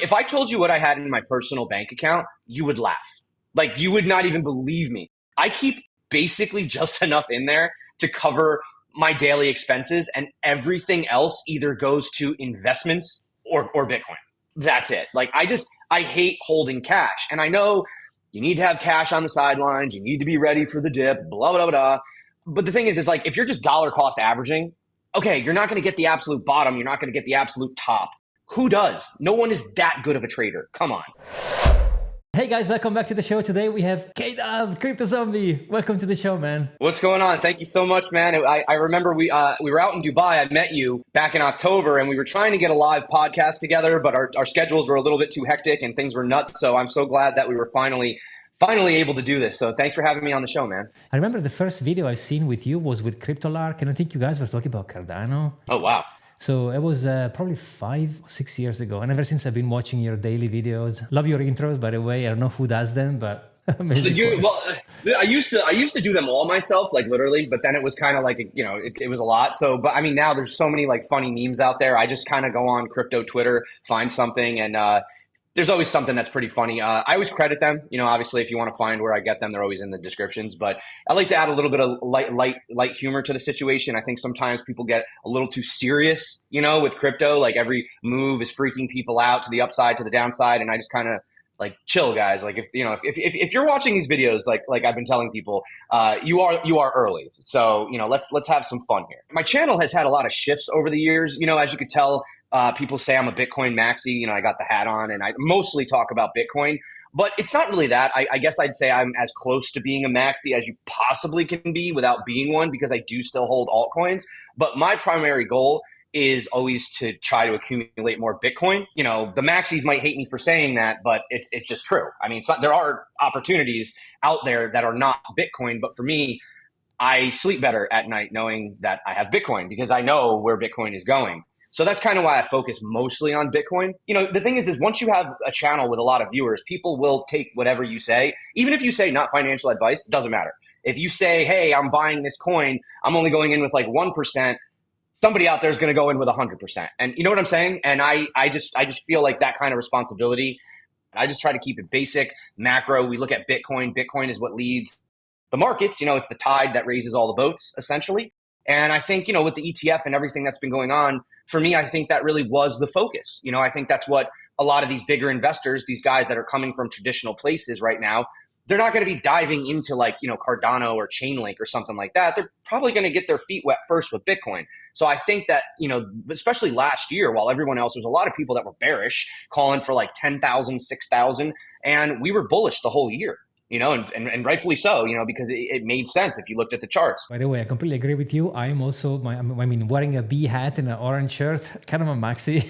If I told you what I had in my personal bank account, you would laugh. Like you would not even believe me. I keep basically just enough in there to cover my daily expenses, and everything else either goes to investments or Bitcoin. That's it. Like I hate holding cash. And I know you need to have cash on the sidelines, you need to be ready for the dip, blah, blah, blah. But the thing is like if you're just dollar cost averaging, okay, you're not going to get the absolute bottom, you're not going to get the absolute top. Who does? No one is that good of a trader. Come on. Hey guys, welcome back to the show. Today we have K-Dub, Crypto Zombie. Welcome to the show, man. What's going on? Thank you so much, man. I remember we were out in Dubai. I met you back in October, and we were trying to get a live podcast together, but our schedules were a little bit too hectic and things were nuts. So I'm so glad that we were finally able to do this. So thanks for having me on the show, man. I remember the first video I seen with you was with CryptoLark, and I think you guys were talking about Cardano. Oh, wow. So it was probably 5 or 6 years ago. And ever since I've been watching your daily videos. Love your intros, by the way. I don't know who does them, but amazing. I used to do them all myself, like literally, but then it was kind of like, it was a lot. So, but I mean, now there's so many like funny memes out there. I just kind of go on crypto Twitter, find something, and there's always something that's pretty funny. I always credit them. Obviously, if you want to find where I get them, they're always in the descriptions. But I like to add a little bit of light humor to the situation. I think sometimes people get a little too serious, with crypto. Like every move is freaking people out to the upside, to the downside, and I just kind of like chill, guys. Like if you're watching these videos, like I've been telling people, you are early. So let's have some fun here. My channel has had a lot of shifts over the years. As you could tell. People say I'm a Bitcoin maxi, I got the hat on and I mostly talk about Bitcoin, but it's not really that. I guess I'd say I'm as close to being a maxi as you possibly can be without being one, because I do still hold altcoins. But my primary goal is always to try to accumulate more Bitcoin. The maxis might hate me for saying that, but it's just true. I mean, there are opportunities out there that are not Bitcoin, but for me, I sleep better at night knowing that I have Bitcoin because I know where Bitcoin is going. So that's kind of why I focus mostly on Bitcoin. The thing is once you have a channel with a lot of viewers, people will take whatever you say. Even if you say not financial advice, it doesn't matter. If you say, hey, I'm buying this coin, I'm only going in with like 1%, somebody out there is going to go in with 100%. And you know what I'm saying? And I just feel like that kind of responsibility. I just try to keep it basic, macro. We look at Bitcoin. Bitcoin is what leads the markets. It's the tide that raises all the boats, essentially. And I think, with the ETF and everything that's been going on, for me, I think that really was the focus. I think that's what a lot of these bigger investors, these guys that are coming from traditional places right now, they're not going to be diving into like, Cardano or Chainlink or something like that. They're probably going to get their feet wet first with Bitcoin. So I think that, especially last year, while everyone else, there's a lot of people that were bearish, calling for like 10,000, 6,000, and we were bullish the whole year. And rightfully so, because it made sense if you looked at the charts. By the way, I completely agree with you. I am also, wearing a bee hat and an orange shirt, kind of a maxi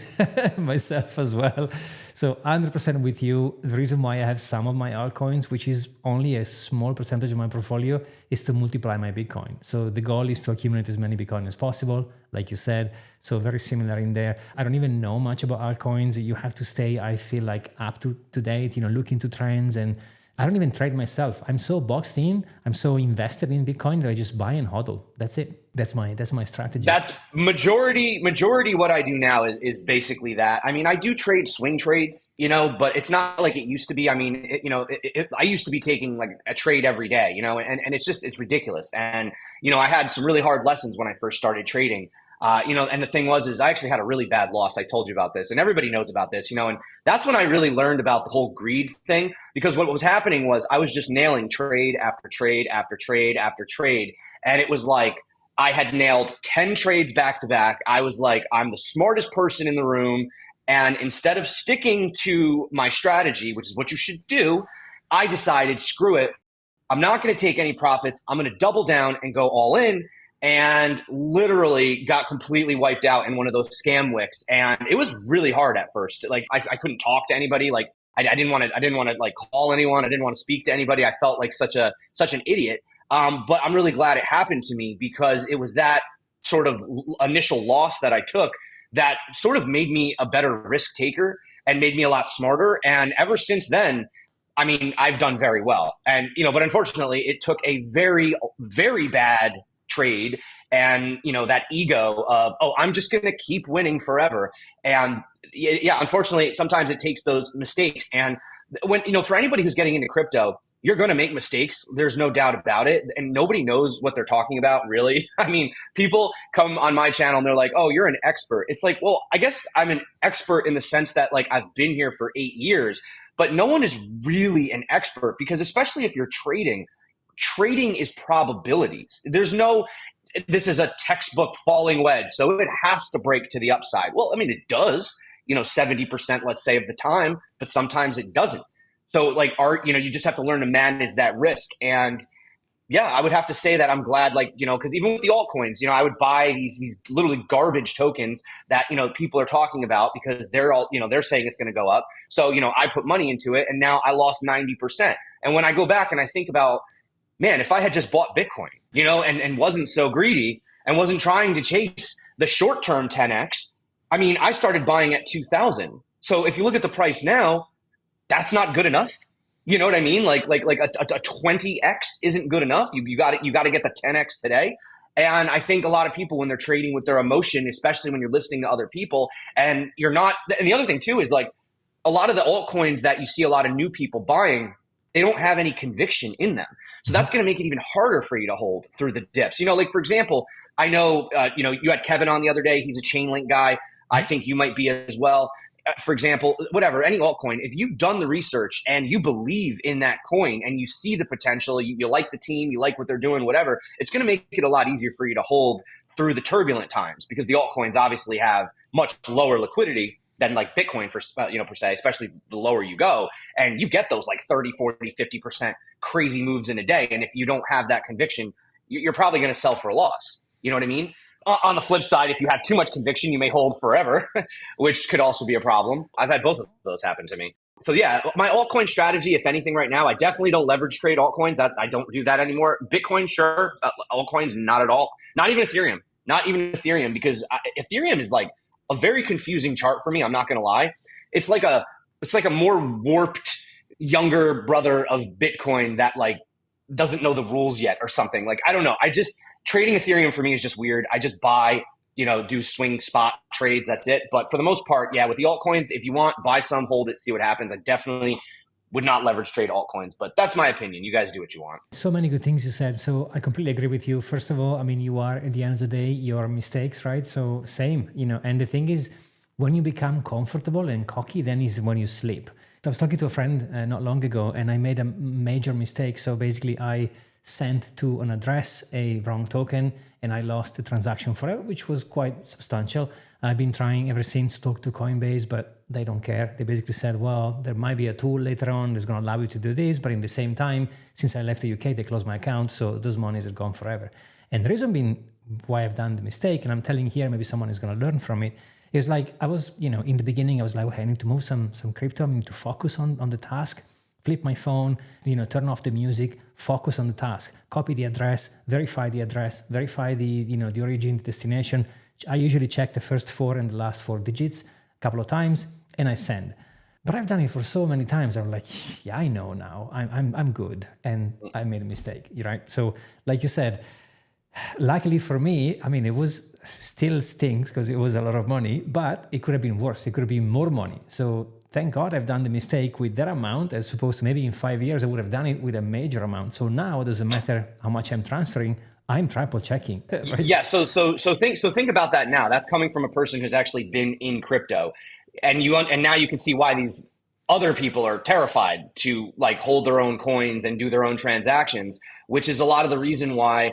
myself as well. So 100% with you. The reason why I have some of my altcoins, which is only a small percentage of my portfolio, is to multiply my Bitcoin. So the goal is to accumulate as many Bitcoin as possible, like you said. So very similar in there. I don't even know much about altcoins. You have to stay, I feel like, up to date, look into trends, and I don't even trade myself. I'm so boxed in. I'm so invested in Bitcoin that I just buy and hodl. That's it. That's my strategy. That's majority what I do now is basically that. I mean, I do trade swing trades, but it's not like it used to be. I mean, I used to be taking like a trade every day, and it's ridiculous. And, I had some really hard lessons when I first started trading. And the thing is I actually had a really bad loss. I told you about this and everybody knows about this, and that's when I really learned about the whole greed thing, because what was happening was I was just nailing trade after trade after trade after trade. And it was like, I had nailed 10 trades back to back. I was like, I'm the smartest person in the room. And instead of sticking to my strategy, which is what you should do, I decided, screw it. I'm not going to take any profits. I'm going to double down and go all in. And literally got completely wiped out in one of those scam wicks. And it was really hard at first. Like I couldn't talk to anybody. Like I didn't want to like call anyone. I didn't want to speak to anybody. I felt like such an idiot. But I'm really glad it happened to me, because it was that sort of initial loss that I took that sort of made me a better risk taker and made me a lot smarter. And ever since then, I mean, I've done very well. And, but unfortunately it took a very, very bad trade and, that ego of, oh, I'm just going to keep winning forever. And yeah, unfortunately, sometimes it takes those mistakes. And when, for anybody who's getting into crypto, you're going to make mistakes. There's no doubt about it. And nobody knows what they're talking about, really. I mean, people come on my channel and they're like, oh, you're an expert. It's like, well, I guess I'm an expert in the sense that like I've been here for 8 years, but no one is really an expert because especially if you're trading is probabilities. This is a textbook falling wedge, so it has to break to the upside. Well, I mean, it does, 70%, let's say, of the time, but sometimes it doesn't. So like you just have to learn to manage that risk. And yeah, I would have to say that I'm glad, because even with the altcoins, I would buy these literally garbage tokens that, people are talking about because they're all, they're saying it's going to go up. So, I put money into it and now I lost 90%. And when I go back and I think about, man, if I had just bought Bitcoin, and wasn't so greedy and wasn't trying to chase the short-term 10X, I mean, I started buying at 2000. So if you look at the price now, that's not good enough. You know what I mean? Like a 20X isn't good enough. You got to get the 10X today. And I think a lot of people, when they're trading with their emotion, especially when you're listening to other people and you're not, and the other thing too is like a lot of the altcoins that you see a lot of new people buying, they don't have any conviction in them. So that's going to make it even harder for you to hold through the dips. Like, for example, I know, you had Kevin on the other day. He's a Chainlink guy. I think you might be as well. For example, whatever, any altcoin, if you've done the research and you believe in that coin and you see the potential, you like the team, you like what they're doing, whatever, it's going to make it a lot easier for you to hold through the turbulent times because the altcoins obviously have much lower liquidity than like Bitcoin per se, especially the lower you go. And you get those like 30, 40, 50% crazy moves in a day. And if you don't have that conviction, you're probably going to sell for a loss. You know what I mean? On the flip side, if you have too much conviction, you may hold forever, which could also be a problem. I've had both of those happen to me. So yeah, my altcoin strategy, if anything right now, I definitely don't leverage trade altcoins. I don't do that anymore. Bitcoin, sure. Altcoins, not at all. Not even Ethereum, because Ethereum is like a very confusing chart for me. I'm not going to lie. It's like a more warped younger brother of Bitcoin that like doesn't know the rules yet or something. Like, I don't know. Trading Ethereum for me is just weird. I just buy, do swing spot trades. That's it. But for the most part, yeah, with the altcoins, if you want, buy some, hold it, see what happens. I definitely would not leverage trade altcoins, but that's my opinion. You guys do what you want. So many good things you said. So I completely agree with you. First of all, I mean, you are at the end of the day, your mistakes, right? So same, and the thing is, when you become comfortable and cocky, then is when you sleep. I was talking to a friend not long ago and I made a major mistake. So basically I sent to an address a wrong token and I lost the transaction forever, which was quite substantial. I've been trying ever since to talk to Coinbase, but they don't care. They basically said, well, there might be a tool later on that's going to allow you to do this. But in the same time, since I left the UK, they closed my account. So those monies are gone forever. And the reason being why I've done the mistake, and I'm telling here, maybe someone is going to learn from it, is like I was, in the beginning, I was like, okay, I need to move some crypto. I need to focus on the task, flip my phone, turn off the music, focus on the task, copy the address, verify the origin, destination. I usually check the first 4 and the last 4 digits a couple of times and I send. But I've done it for so many times. I'm like, yeah, I know now. I'm good. And I made a mistake, right? So like you said, luckily for me, I mean, it was still stinks because it was a lot of money, but it could have been worse. It could have been more money. So thank God I've done the mistake with that amount as opposed to maybe in 5 years, I would have done it with a major amount. So now it doesn't matter how much I'm transferring. I'm triple checking. Right? Yeah. So think about that now. That's coming from a person who's actually been in crypto, and now you can see why these other people are terrified to like hold their own coins and do their own transactions, which is a lot of the reason why,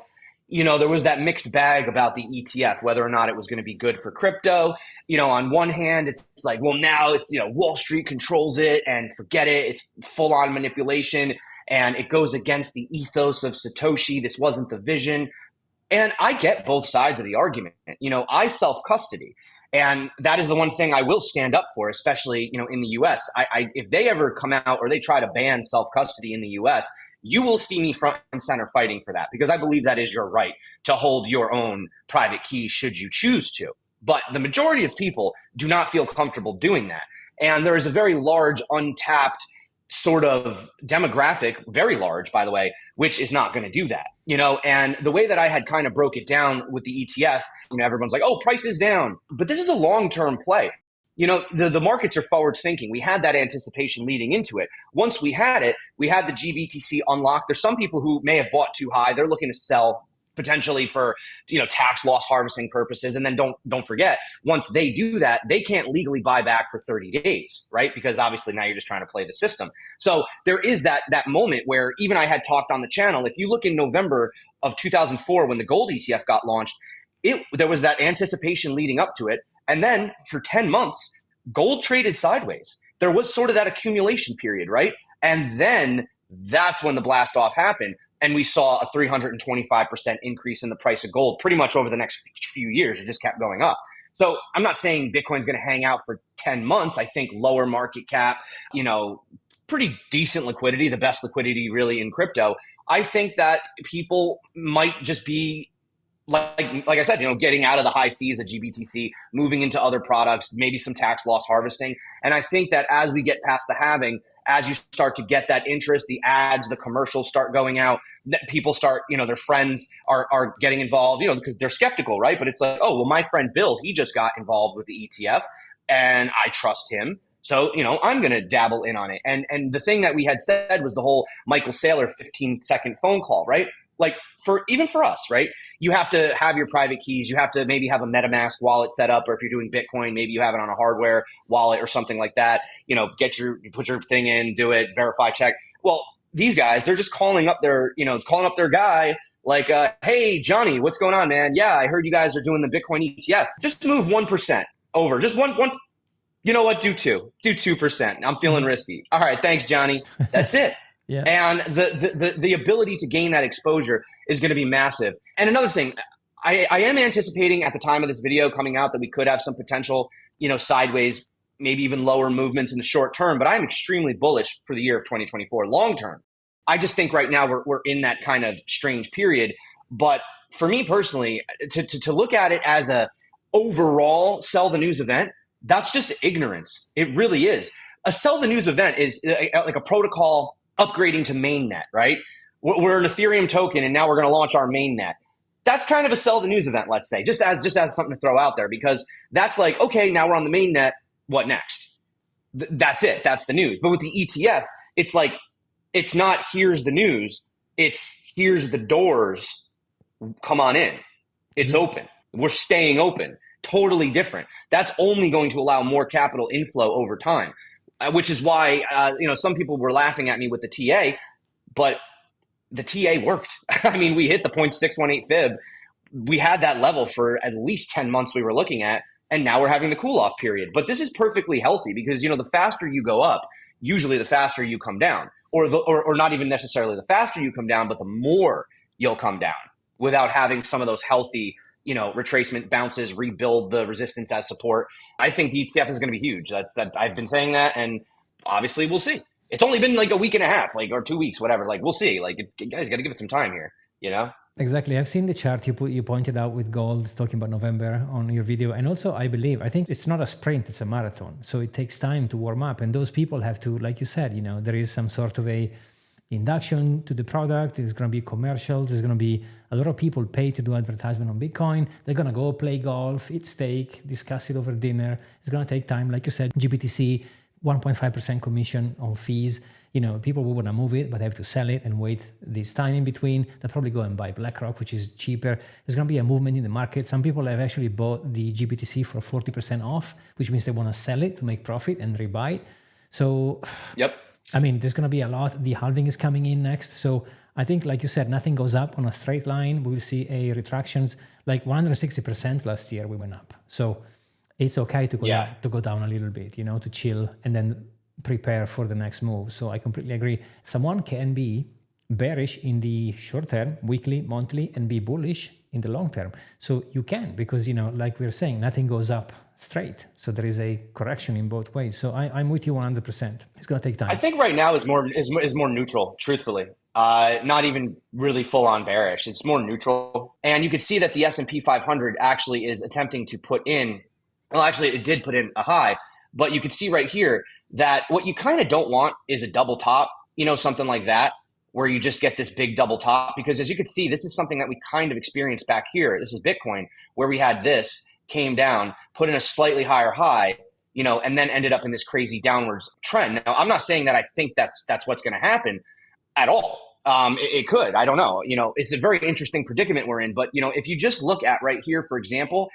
there was that mixed bag about the ETF, whether or not it was going to be good for crypto. On one hand, it's like, well, now it's, Wall Street controls it and forget it. It's full on manipulation and it goes against the ethos of Satoshi. This wasn't the vision. And I get both sides of the argument. I self-custody. And that is the one thing I will stand up for, especially, in the US. If they ever come out or they try to ban self-custody in the US, you will see me front and center fighting for that because I believe that is your right to hold your own private key should you choose to. But the majority of people do not feel comfortable doing that. And there is a very large untapped sort of demographic, very large, by the way, which is not going to do that, and the way that I had kind of broke it down with the ETF, everyone's like, oh, price is down, but this is a long-term play. The markets are forward thinking. We had that anticipation leading into it. Once we had it, we had the GBTC unlocked. There's some people who may have bought too high. They're looking to sell potentially for tax loss harvesting purposes. And then don't forget, once they do that, they can't legally buy back for 30 days, right? Because obviously now you're just trying to play the system. So there is that moment where even I had talked on the channel. If you look in November of 2004 when the gold ETF got launched, there was that anticipation leading up to it. And then for 10 months, gold traded sideways. There was sort of that accumulation period, right? And then that's when the blast off happened. And we saw a 325% increase in the price of gold pretty much over the next few years. It just kept going up. So I'm not saying Bitcoin's going to hang out for 10 months. I think lower market cap, pretty decent liquidity, the best liquidity really in crypto. I think that people might just be like I said, getting out of the high fees of GBTC, moving into other products, maybe some tax loss harvesting. And I think that as we get past the halving, as you start to get that interest, the ads, the commercials start going out, that people start, their friends are getting involved, because they're skeptical, right? But it's like, oh, well, my friend Bill, he just got involved with the ETF and I trust him. So, I'm going to dabble in on it. And the thing that we had said was the whole Michael Saylor 15-second phone call, right? Like even for us, right? You have to have your private keys. You have to maybe have a MetaMask wallet set up, or if you're doing Bitcoin, maybe you have it on a hardware wallet or something like that. You put your thing in, do it, verify, check. Well, these guys, they're just calling up their guy like, hey, Johnny, what's going on, man? Yeah, I heard you guys are doing the Bitcoin ETF. Just move 1% over. Just one. You know what? Do 2%. I'm feeling risky. All right, thanks, Johnny. That's it. Yeah. And the ability to gain that exposure is going to be massive. And another thing, I am anticipating at the time of this video coming out that we could have some potential, sideways, maybe even lower movements in the short term, but I'm extremely bullish for the year of 2024 long term. I just think right now we're in that kind of strange period. But for me personally, to look at it as a overall sell the news event, that's just ignorance. It really is. A sell the news event is like a protocol upgrading to mainnet, right? We're an Ethereum token and now we're going to launch our mainnet. That's kind of a sell the news event, let's say, just as something to throw out there, because that's like, okay, now we're on the mainnet. What next? That's it. That's the news. But with the ETF, it's like, it's not here's the news. It's here's the doors. Come on in. It's open. We're staying open. Totally different. That's only going to allow more capital inflow over time. Which is why, some people were laughing at me with the TA, but the TA worked. I mean, we hit the 0.618 fib. We had that level for at least 10 months we were looking at, and now we're having the cool off period. But this is perfectly healthy because, the faster you go up, usually the faster you come down, or not even necessarily the faster you come down, but the more you'll come down without having some of those healthy retracement bounces, rebuild the resistance as support. I think the ETF is going to be huge. I've been saying that, and obviously we'll see. It's only been like a week and a half, or 2 weeks, whatever. We'll see. You guys got to give it some time here, Exactly. I've seen the chart you pointed out with gold, talking about November on your video. And also, I think it's not a sprint, it's a marathon. So it takes time to warm up. And those people have to, like you said, there is some sort of a induction to the product. There's going to be commercials. There's going to be a lot of people pay to do advertisement on Bitcoin. They're going to go play golf, eat steak, discuss it over dinner. It's going to take time. Like you said, GBTC, 1.5% commission on fees. People will want to move it, but they have to sell it and wait this time in between. They'll probably go and buy BlackRock, which is cheaper. There's going to be a movement in the market. Some people have actually bought the GBTC for 40% off, which means they want to sell it to make profit and rebuy it. So, yep. I mean, there's going to be a lot. The halving is coming in next. So I think, like you said, nothing goes up on a straight line. We'll see a retractions, like 160% last year we went up. So it's okay to go down a little bit, to chill and then prepare for the next move. So I completely agree. Someone can be bearish in the short term, weekly, monthly, and be bullish in the long term. So you can, because, like we were saying, nothing goes up straight. So there is a correction in both ways. So I'm with you 100%. It's going to take time. I think right now is more neutral, truthfully. Not even really full on bearish. It's more neutral. And you can see that the S&P 500 actually is attempting to put in, well, actually it did put in a high, But you can see right here that what you kind of don't want is a double top, something like that, where you just get this big double top. Because as you can see, this is something that we kind of experienced back here. This is Bitcoin, where we had this, came down, put in a slightly higher high, and then ended up in this crazy downwards trend. Now, I'm not saying that I think that's what's going to happen at all. It could, I don't know. It's a very interesting predicament we're in. But, if you just look at right here, for example,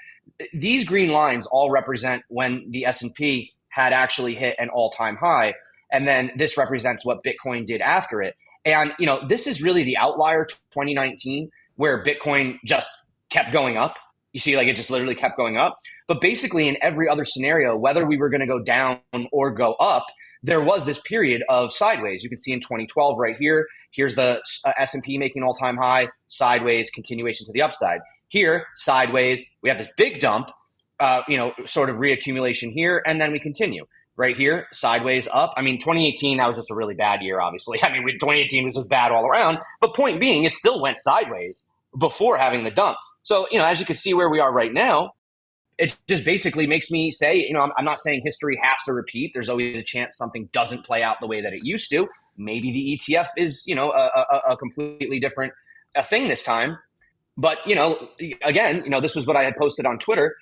these green lines all represent when the S&P had actually hit an all-time high. And then this represents what Bitcoin did after it. And, this is really the outlier, 2019, where Bitcoin just kept going up. You see, like it just literally kept going up. But basically in every other scenario, whether we were going to go down or go up, there was this period of sideways. You can see in 2012 right here, here's the S&P making all-time high, sideways, continuation to the upside. Here, sideways, we have this big dump, sort of reaccumulation here, and then we continue. Right here, sideways up. 2018, that was just a really bad year, obviously. 2018 was just bad all around. But point being, it still went sideways before having the dump. So, as you can see where we are right now, it just basically makes me say, I'm not saying history has to repeat. There's always a chance something doesn't play out the way that it used to. Maybe the ETF is, a completely different thing this time. But, again, this was what I had posted on Twitter.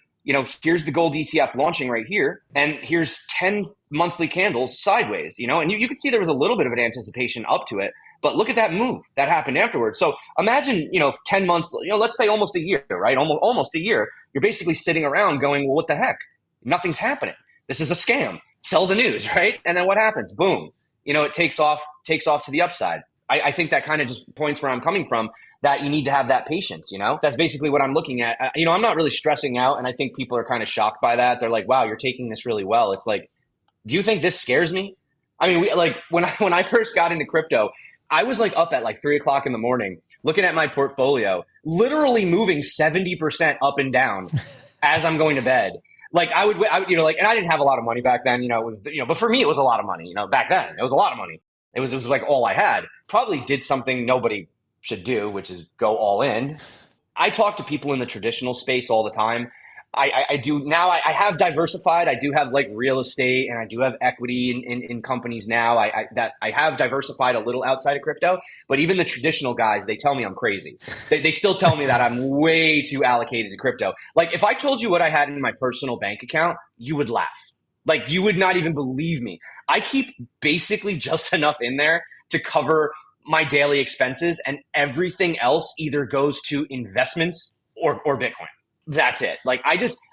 Here's the gold ETF launching right here, and here's 10 monthly candles sideways, and you can see there was a little bit of an anticipation up to it, but look at that move that happened afterwards. So imagine, 10 months, let's say almost a year, right? Almost a year. You're basically sitting around going, well, what the heck? Nothing's happening. This is a scam. Sell the news, right? And then what happens? Boom. It takes off to the upside. I think that kind of just points where I'm coming from, that you need to have that patience, That's basically what I'm looking at. I'm not really stressing out, and I think people are kind of shocked by that. They're like, wow, you're taking this really well. It's like, do you think this scares me? When I first got into crypto, I was up at 3:00 in the morning, looking at my portfolio, literally moving 70% up and down as I'm going to bed. And I didn't have a lot of money back then, but for me, it was a lot of money, back then. It was a lot of money. It was all I had. Probably did something nobody should do, which is go all in. I talk to people in the traditional space all the time. I do now. I have diversified. I do have real estate, and I do have equity in companies now. I have diversified a little outside of crypto. But even the traditional guys, they tell me I'm crazy. They still tell me that I'm way too allocated to crypto. If I told you what I had in my personal bank account, you would laugh. You would not even believe me. I keep basically just enough in there to cover my daily expenses, and everything else either goes to investments or Bitcoin. That's it.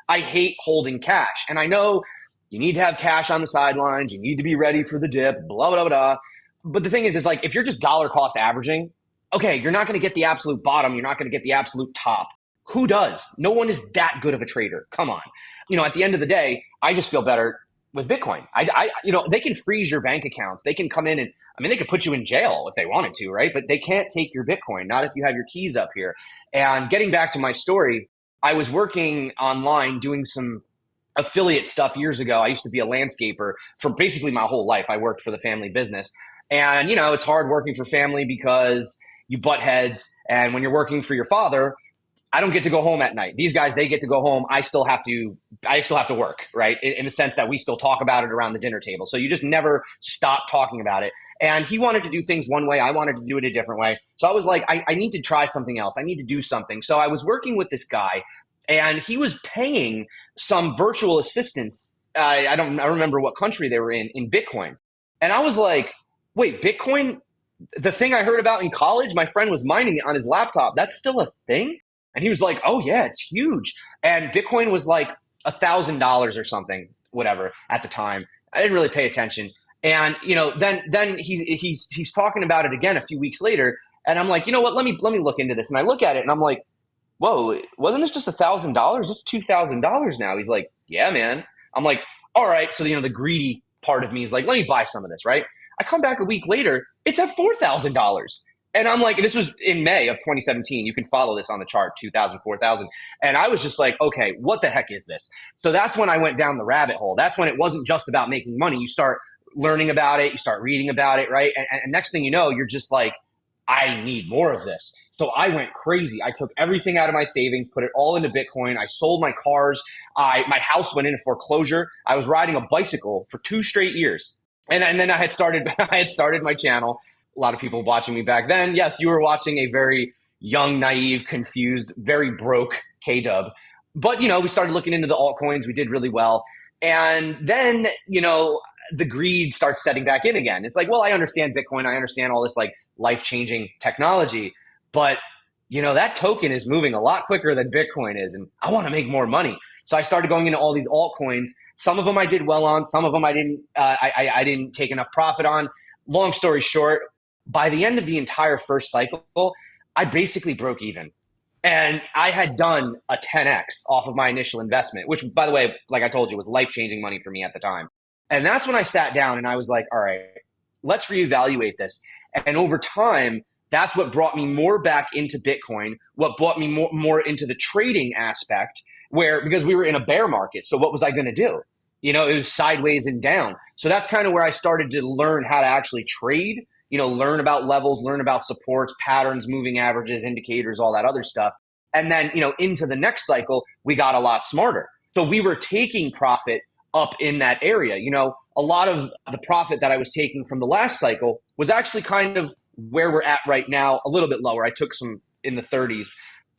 I hate holding cash. And I know you need to have cash on the sidelines. You need to be ready for the dip, blah, blah, blah. But the thing is if you're just dollar cost averaging, okay, you're not going to get the absolute bottom. You're not going to get the absolute top. Who does? No one is that good of a trader. Come on. At the end of the day, I just feel better with Bitcoin. They can freeze your bank accounts. They can come in and, they could put you in jail if they wanted to, right? But they can't take your Bitcoin, not if you have your keys up here. And getting back to my story, I was working online doing some affiliate stuff years ago. I used to be a landscaper for basically my whole life. I worked for the family business. And, it's hard working for family because you butt heads. And when you're working for your father, I don't get to go home at night. These guys, they get to go home. I still have to work, right? In the sense that we still talk about it around the dinner table. So you just never stop talking about it. And he wanted to do things one way. I wanted to do it a different way. So I was like, I need to try something else. I need to do something. So I was working with this guy, and he was paying some virtual assistants. I remember what country they were in Bitcoin. And I was like, wait, Bitcoin, the thing I heard about in college, my friend was mining it on his laptop. That's still a thing? And he was like, oh, yeah, it's huge. And Bitcoin was $1,000 or something, whatever, at the time. I didn't really pay attention. And, then he's talking about it again a few weeks later. And I'm like, you know what, let me look into this. And I look at it and I'm like, whoa, wasn't this just $1,000? It's $2,000 now. He's like, yeah, man. I'm like, all right. So, the greedy part of me is like, let me buy some of this, right? I come back a week later, it's at $4,000. And I'm like, this was in May of 2017. You can follow this on the chart, 2,000, 4,000. And I was just like, okay, what the heck is this? So that's when I went down the rabbit hole. That's when it wasn't just about making money. You start learning about it. You start reading about it, right? And next thing you know, you're just like, I need more of this. So I went crazy. I took everything out of my savings, put it all into Bitcoin. I sold my cars. My house went into foreclosure. I was riding a bicycle for 2 straight years. And then I had started my channel. A lot of people watching me back then. Yes, you were watching a very young, naive, confused, very broke K-Dub. But, we started looking into the altcoins. We did really well. And then, the greed starts setting back in again. It's like, well, I understand Bitcoin. I understand all this like life-changing technology. But, that token is moving a lot quicker than Bitcoin is. And I want to make more money. So I started going into all these altcoins. Some of them I did well on. Some of them I didn't. I didn't take enough profit on. Long story short, by the end of the entire first cycle, I basically broke even. And I had done a 10x off of my initial investment, which, by the way, like I told you, was life-changing money for me at the time. And that's when I sat down and I was like, all right, let's reevaluate this. And over time, that's what brought me more back into Bitcoin, what brought me more into the trading aspect, because we were in a bear market. So what was I going to do? It was sideways and down. So that's kind of where I started to learn how to actually trade, learn about levels, learn about supports, patterns, moving averages, indicators, all that other stuff. And then, into the next cycle, we got a lot smarter. So we were taking profit up in that area. A lot of the profit that I was taking from the last cycle was actually kind of where we're at right now, a little bit lower. I took some in the 30s.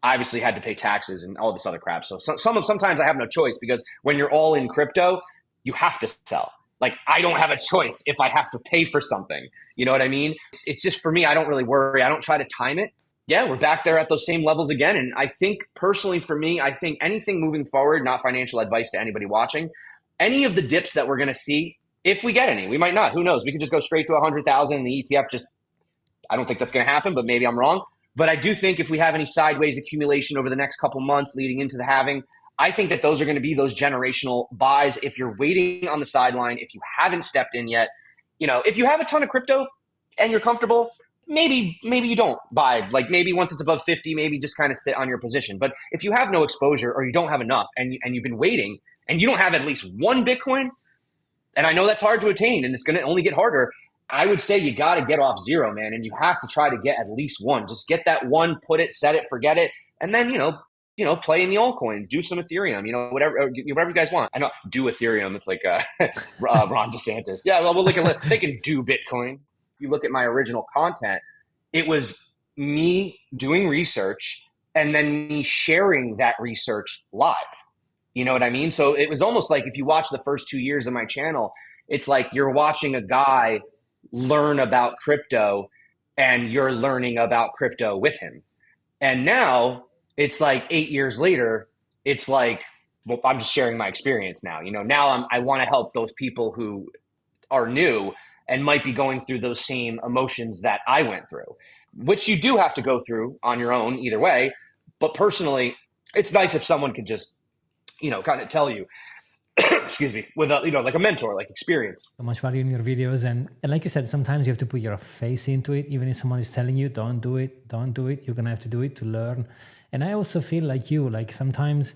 I obviously had to pay taxes and all this other crap. So sometimes I have no choice, because when you're all in crypto, you have to sell. Like, I don't have a choice if I have to pay for something. You know what I mean? It's just, for me, I don't really worry. I don't try to time it. Yeah, we're back there at those same levels again. And I think personally for me, I think anything moving forward, not financial advice to anybody watching, any of the dips that we're going to see, if we get any, we might not, who knows? We could just go straight to 100,000 and the ETF I don't think that's going to happen, but maybe I'm wrong. But I do think if we have any sideways accumulation over the next couple months leading into the halving, I think that those are going to be those generational buys. If you're waiting on the sideline, if you haven't stepped in yet, if you have a ton of crypto and you're comfortable, maybe you don't buy. Like, maybe once it's above 50, maybe just kind of sit on your position. But if you have no exposure, or you don't have enough, and you've been waiting and you don't have at least one Bitcoin, and I know that's hard to attain and it's going to only get harder, I would say you got to get off zero, man. And you have to try to get at least one. Just get that one, put it, set it, forget it. And then, play in the altcoins, do some Ethereum, whatever you guys want. I know, do Ethereum. It's like Ron DeSantis. Yeah, well, they can do Bitcoin. If you look at my original content, it was me doing research and then me sharing that research live. You know what I mean? So it was almost like, if you watch the first 2 years of my channel, it's like you're watching a guy learn about crypto and you're learning about crypto with him. And now it's like 8 years later, it's like, well, I'm just sharing my experience now. Now I want to help those people who are new and might be going through those same emotions that I went through, which you do have to go through on your own either way. But personally, it's nice if someone could just, kind of tell you, excuse me, with like a mentor, like experience. So much value in your videos. And like you said, sometimes you have to put your face into it. Even if someone is telling you, don't do it, you're going to have to do it to learn. And I also feel like you, like sometimes,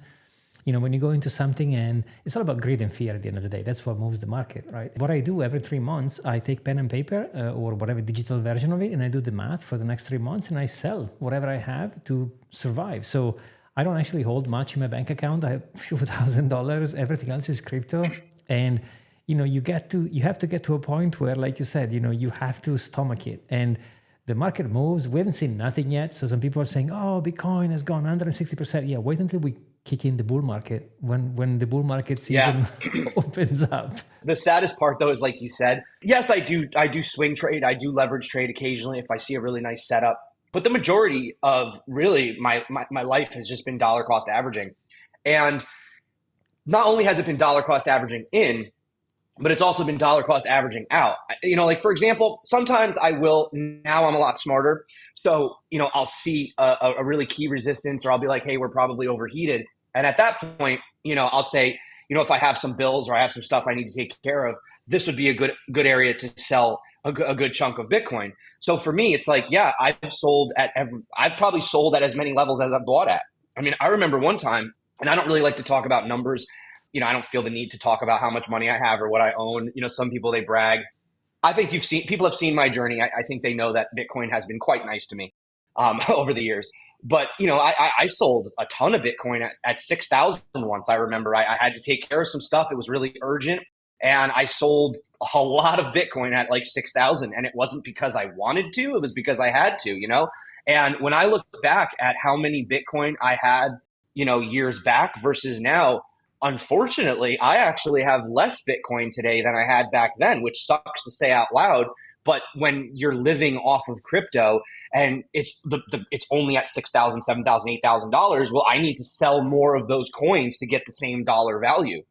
when you go into something, and it's all about greed and fear at the end of the day. That's what moves the market, right? What I do every 3 months, I take pen and paper or whatever digital version of it, and I do the math for the next 3 months, and I sell whatever I have to survive. So I don't actually hold much in my bank account. I have a few $1,000s. Everything else is crypto. And, you have to get to a point where, like you said, you have to stomach it. And the market moves. We haven't seen nothing yet. So some people are saying, oh, Bitcoin has gone 160%. Yeah, wait until we kick in the bull market when the bull market season opens up. The saddest part, though, is like you said, yes, I do swing trade. I do leverage trade occasionally if I see a really nice setup. But the majority of really my life has just been dollar cost averaging. And not only has it been dollar cost averaging in, but it's also been dollar cost averaging out. Like, for example, sometimes now I'm a lot smarter. So, I'll see a really key resistance, or I'll be like, hey, we're probably overheated. And at that point, I'll say, if I have some bills or I have some stuff I need to take care of, this would be a good area to sell a good chunk of Bitcoin. So for me, it's like, yeah, I've probably sold at as many levels as I've bought at. I mean, I remember one time, and I don't really like to talk about numbers. I don't feel the need to talk about how much money I have or what I own. Some people, they brag. I think people have seen my journey. I think they know that Bitcoin has been quite nice to me. over the years. But, I sold a ton of Bitcoin at 6,000 once. I remember I had to take care of some stuff. It was really urgent. And I sold a lot of Bitcoin at like 6,000. And it wasn't because I wanted to, it was because I had to. And when I look back at how many Bitcoin I had, years back versus now, unfortunately, I actually have less Bitcoin today than I had back then, which sucks to say out loud. But when you're living off of crypto and it's only at $6,000, $7,000, $8,000, well, I need to sell more of those coins to get the same dollar value,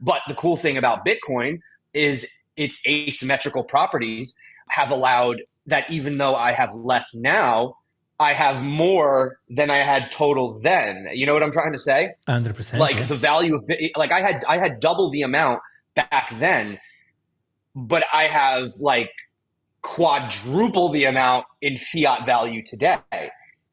But the cool thing about Bitcoin is its asymmetrical properties have allowed that even though I have less now, I have more than I had total then. You know what I'm trying to say? 100%. Like yeah. the value of like I had double the amount back then, but I have like quadruple the amount in fiat value today,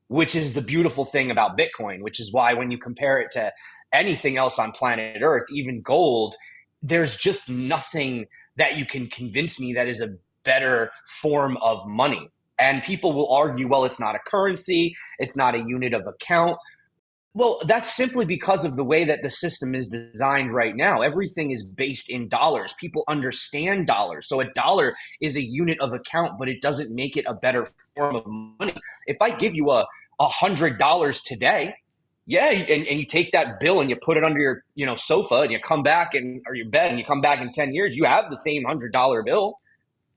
which is the beautiful thing about Bitcoin, which is why when you compare it to anything else on planet Earth, even gold, there's just nothing that you can convince me that is a better form of money. And people will argue, well, it's not a currency, it's not a unit of account. Well, that's simply because of the way that the system is designed right now. Everything is based in dollars. People understand dollars. So a dollar is a unit of account, but it doesn't make it a better form of money. If I give you $100 today, yeah, and you take that bill and you put it under your sofa and you come back or your bed and you come back in 10 years, you have the same $100 bill.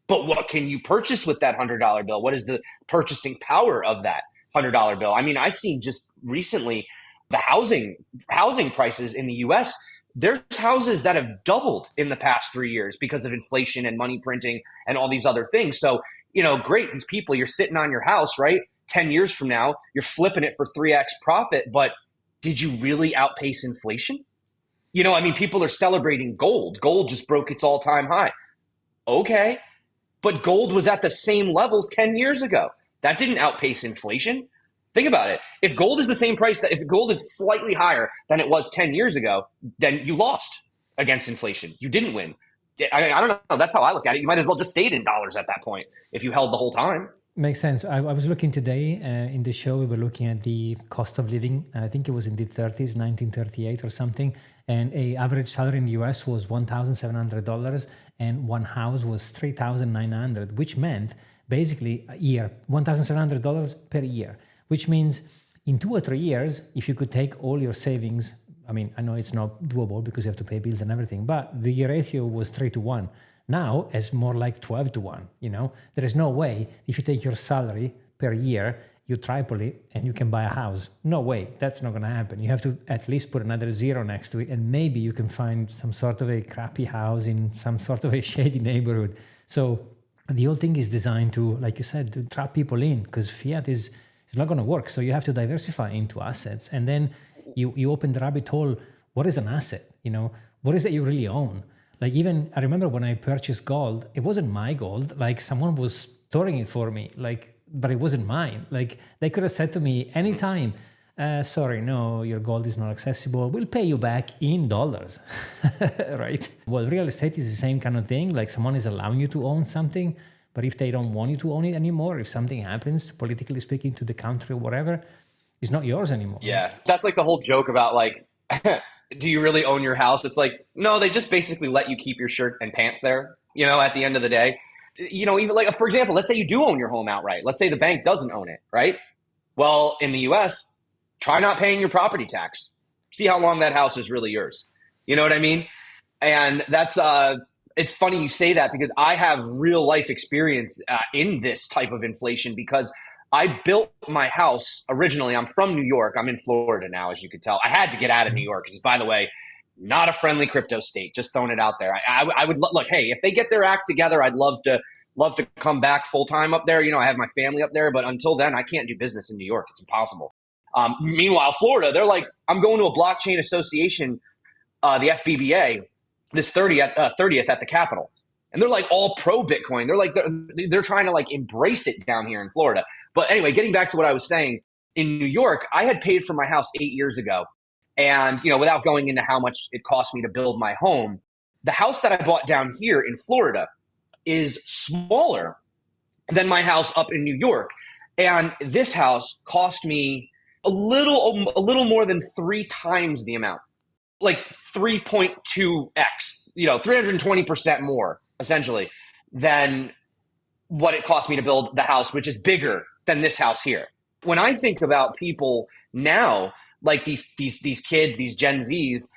But what can you purchase with that $100 bill? What is the purchasing power of that $100 bill? I mean, I've seen just recently the housing prices in the US. There's houses that have doubled in the past 3 years because of inflation and money printing and all these other things. So, great, these people, you're sitting on your house, right? 10 years from now, you're flipping it for 3x profit. But did you really outpace inflation? People are celebrating gold. Gold just broke its all-time high. Okay. But gold was at the same levels 10 years ago. That didn't outpace inflation. Think about it. If gold is the same price, if gold is slightly higher than it was 10 years ago, then you lost against inflation. You didn't win. I don't know. That's how I look at it. You might as well just stayed in dollars at that point if you held the whole time. Makes sense. I was looking today in the show, we were looking at the cost of living. I think it was in the 30s, 1938 or something. And a average salary in the US was $1,700 and one house was $3,900, which meant basically a year, $1,700 per year, which means in 2 or 3 years, if you could take all your savings, I mean, I know it's not doable because you have to pay bills and everything, but the ratio was 3-to-1. Now it's more like 12-to-1. There is no way if you take your salary per year, you triple it and you can buy a house. No way, that's not going to happen. You have to at least put another zero next to it, and maybe you can find some sort of a crappy house in some sort of a shady neighborhood. So the whole thing is designed to, like you said, to trap people in, because fiat is not going to work. So you have to diversify into assets, and then you open the rabbit hole. What is an asset? What is it you really own? Like, even I remember when I purchased gold, it wasn't my gold. Like, someone was storing it for me, but it wasn't mine. Like, they could have said to me anytime, sorry, no, your gold is not accessible. We'll pay you back in dollars, right? Well, real estate is the same kind of thing. Like, someone is allowing you to own something, but if they don't want you to own it anymore, if something happens, politically speaking, to the country or whatever, it's not yours anymore. Yeah, that's like the whole joke about like, do you really own your house? It's like, no, they just basically let you keep your shirt and pants there, at the end of the day. Even like, for example, let's say you do own your home outright. Let's say the bank doesn't own it, right? Well, in the US, try not paying your property tax. See how long that house is really yours. You know what I mean? And that's, it's funny you say that, because I have real life experience in this type of inflation, because I built my house originally. I'm from New York. I'm in Florida now, as you could tell. I had to get out of New York, which is, by the way, not a friendly crypto state. Just throwing it out there. I would look. Hey, if they get their act together, I'd love to come back full time up there. I have my family up there, but until then, I can't do business in New York. It's impossible. Meanwhile, Florida, they're like, I'm going to a blockchain association, the FBBA, this 30th at the Capitol. And they're like all pro Bitcoin. They're like, they're trying to like embrace it down here in Florida. But anyway, getting back to what I was saying, in New York, I had paid for my house 8 years ago. And, without going into how much it cost me to build my home, the house that I bought down here in Florida is smaller than my house up in New York. And And this house cost me a little more than 3 times the amount, like 3.2x, 320% more essentially than what it cost me to build the house, which is bigger than this house here. When I think about people now, like these kids, these Gen Zs,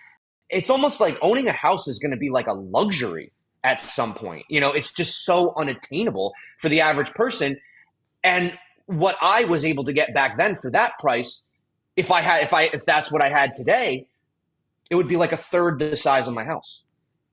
it's almost like owning a house is going to be like a luxury at some point. It's just so unattainable for the average person. And what I was able to get back then for that price, if that's what I had today, it would be like a third the size of my house.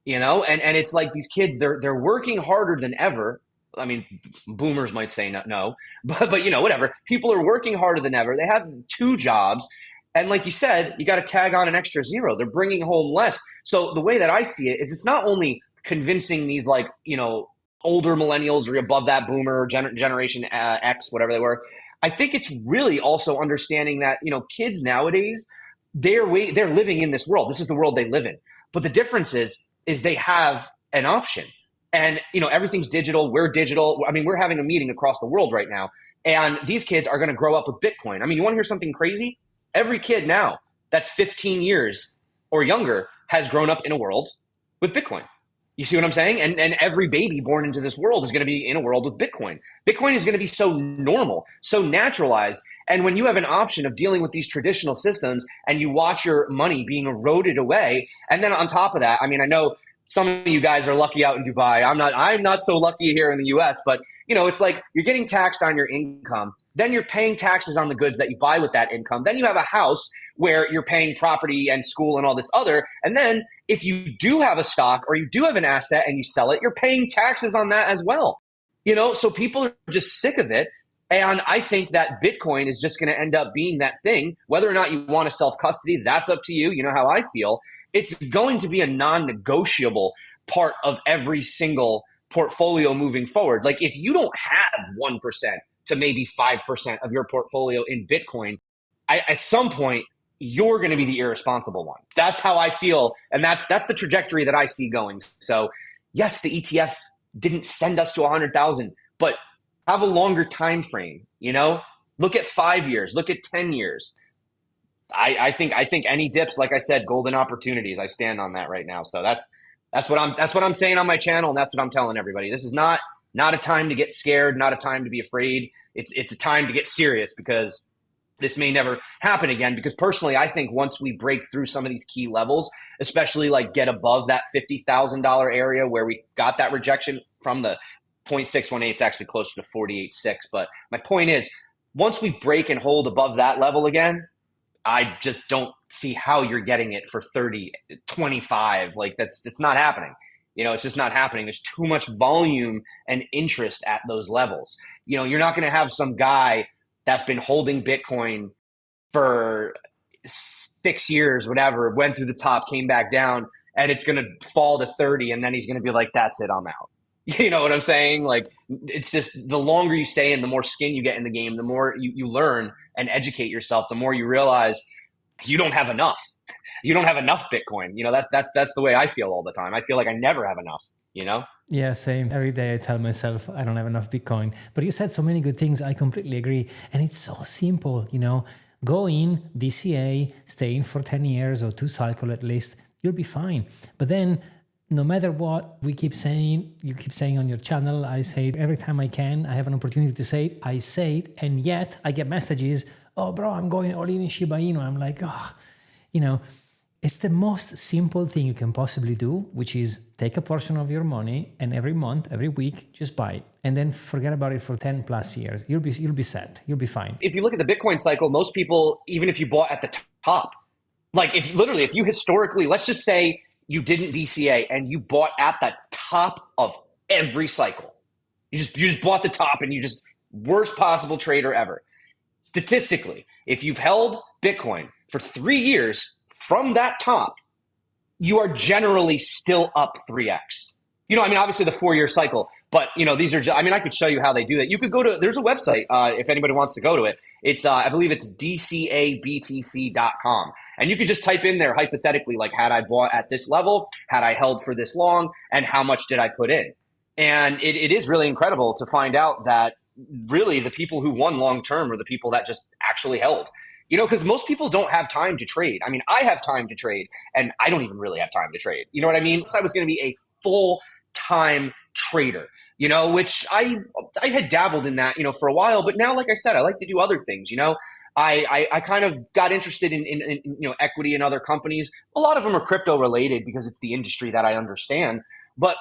And it's like these kids, they're working harder than ever. I mean, boomers might say no, but whatever. People are working harder than ever. They have 2 jobs. And like you said, you got to tag on an extra zero. They're bringing home less. So the way that I see it is it's not only convincing these older millennials or above that boomer generation X, whatever they were. I think it's really also understanding that, kids nowadays, they're living in this world. This is the world they live in. But the difference is they have an option. And, everything's digital. We're digital. I mean, we're having a meeting across the world right now. And these kids are going to grow up with Bitcoin. I mean, you want to hear something crazy? Every kid now that's 15 years or younger has grown up in a world with Bitcoin. You see what I'm saying? And every baby born into this world is going to be in a world with Bitcoin. Bitcoin is going to be so normal, so naturalized. And when you have an option of dealing with these traditional systems and you watch your money being eroded away, and then on top of that, I mean, I know some of you guys are lucky out in Dubai. I'm not so lucky here in the US, but it's like you're getting taxed on your income. Then you're paying taxes on the goods that you buy with that income. Then you have a house where you're paying property and school and all this other. And then if you do have a stock or you do have an asset and you sell it, you're paying taxes on that as well. So people are just sick of it. And I think that Bitcoin is just going to end up being that thing. Whether or not you want to self-custody, that's up to you. You know how I feel. It's going to be a non-negotiable part of every single portfolio moving forward. Like if you don't have 1% to maybe 5% of your portfolio in Bitcoin, at some point, you're going to be the irresponsible one. That's how I feel. And that's the trajectory that I see going. So yes, the ETF didn't send us to 100,000, but have a longer time frame, look at 5 years, look at 10 years. I think any dips, like I said, golden opportunities. I stand on that right now. So that's what I'm saying on my channel. And that's what I'm telling everybody. This is not a time to get scared, not a time to be afraid. It's a time to get serious because this may never happen again. Because personally, I think once we break through some of these key levels, especially like get above that $50,000 area where we got that rejection from the 0.618, it's actually closer to 48.6. But my point is, once we break and hold above that level again, I just don't see how you're getting it for 30, 25. Like it's not happening. It's just not happening. There's too much volume and interest at those levels. You're not going to have some guy that's been holding Bitcoin for 6 years, whatever, went through the top, came back down, and it's going to fall to 30. And then he's going to be like, that's it, I'm out. You know what I'm saying? Like, it's just the longer you stay in, the more skin you get in the game, the more you learn and educate yourself, the more you realize you don't have enough. You don't have enough Bitcoin. That's the way I feel all the time. I feel like I never have enough, Yeah, same. Every day I tell myself I don't have enough Bitcoin. But you said so many good things. I completely agree. And it's so simple, Go in, DCA, stay in for 10 years or 2 cycles at least. You'll be fine. But then no matter what you keep saying on your channel, I say it every time I can. I have an opportunity to say it, I say it. And yet I get messages, oh, bro, I'm going all in Shiba Inu. I'm like, it's the most simple thing you can possibly do, which is take a portion of your money and every month, every week, just buy it and then forget about it for 10 plus years. You'll be set. You'll be fine. If you look at the Bitcoin cycle, most people, even if you bought at the top, like if you historically, let's just say you didn't DCA and you bought at the top of every cycle. You just bought the top and you just worst possible trader ever. Statistically, if you've held Bitcoin for 3 years from that top, you are generally still up 3x. Obviously the 4-year cycle, but these are just, I could show you how they do that. You could go to, there's a website, if anybody wants to go to it. It's, I believe it's dcabtc.com. And you could just type in there hypothetically, like, had I bought at this level, had I held for this long, and how much did I put in? And it is really incredible to find out that really the people who won long term are the people that just actually held. Because most people don't have time to trade. I mean, I have time to trade, and I don't even really have time to trade. You know what I mean? So I was going to be a full-time trader, which I had dabbled in that, for a while. But now, like I said, I like to do other things. I kind of got interested in equity in other companies. A lot of them are crypto related because it's the industry that I understand. But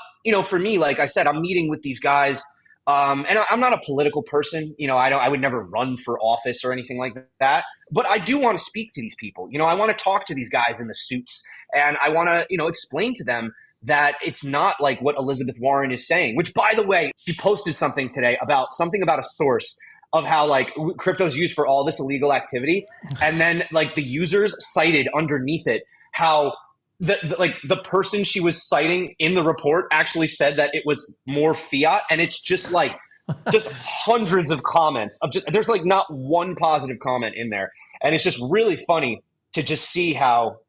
for me, like I said, I'm meeting with these guys. And I'm not a political person, I would never run for office or anything like that. But I do want to speak to these people. I want to talk to these guys in the suits, and I want to, explain to them that it's not like what Elizabeth Warren is saying, which, by the way, she posted something today about a source of how like crypto is used for all this illegal activity. And then like the users cited underneath it how the person she was citing in the report actually said that it was more fiat, and it's just like just hundreds of comments of there's like not one positive comment in there, and it's just really funny to just see how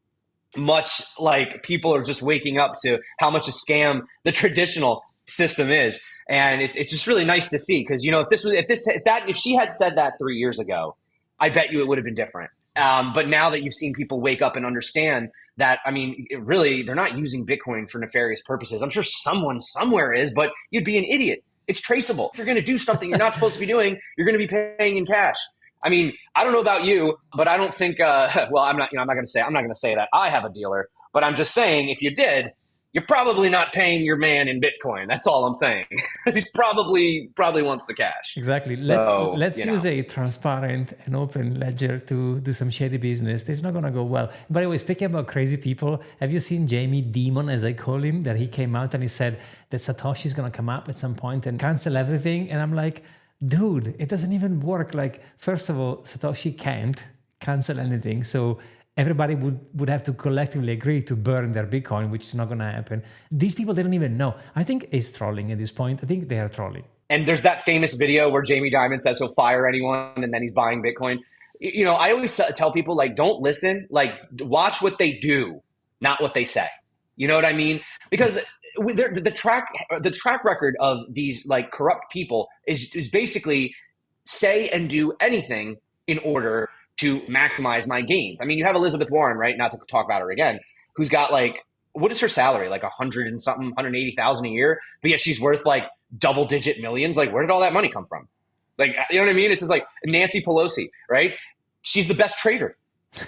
much like people are just waking up to how much a scam the traditional system is, and it's just really nice to see because if she had said that 3 years ago, I bet you it would have been different. But now that you've seen people wake up and understand that, I mean, really, they're not using Bitcoin for nefarious purposes. I'm sure someone somewhere is, but you'd be an idiot. It's traceable. If you're going to do something you're not supposed to be doing, you're going to be paying in cash. I mean, I don't know about you, but I don't think, well, I'm not going to say that I have a dealer, but I'm just saying if you did, you're probably not paying your man in Bitcoin. That's all I'm saying. He's probably wants the cash. Exactly. Let's use a transparent and open ledger to do some shady business. It's not going to go well. By the way, speaking about crazy people, have you seen Jamie Dimon, as I call him, that he came out and he said that Satoshi's going to come up at some point and cancel everything? And I'm like, dude, it doesn't even work. Like, first of all, Satoshi can't cancel anything. So everybody would have to collectively agree to burn their Bitcoin, which is not going to happen. These people, they don't even know. I think it's trolling at this point. I think they are trolling. And there's that famous video where Jamie Dimon says he'll fire anyone and then he's buying Bitcoin. I always tell people, like, don't listen. Like, watch what they do, not what they say. You know what I mean? Because the track record of these like corrupt people is basically say and do anything in order to maximize my gains. I mean, you have Elizabeth Warren, right? Not to talk about her again, who's got like, what is her salary? Like 100 and something, 180,000 a year. But yet she's worth like double digit millions. Like, where did all that money come from? Like, you know what I mean? It's just like Nancy Pelosi, right? She's the best trader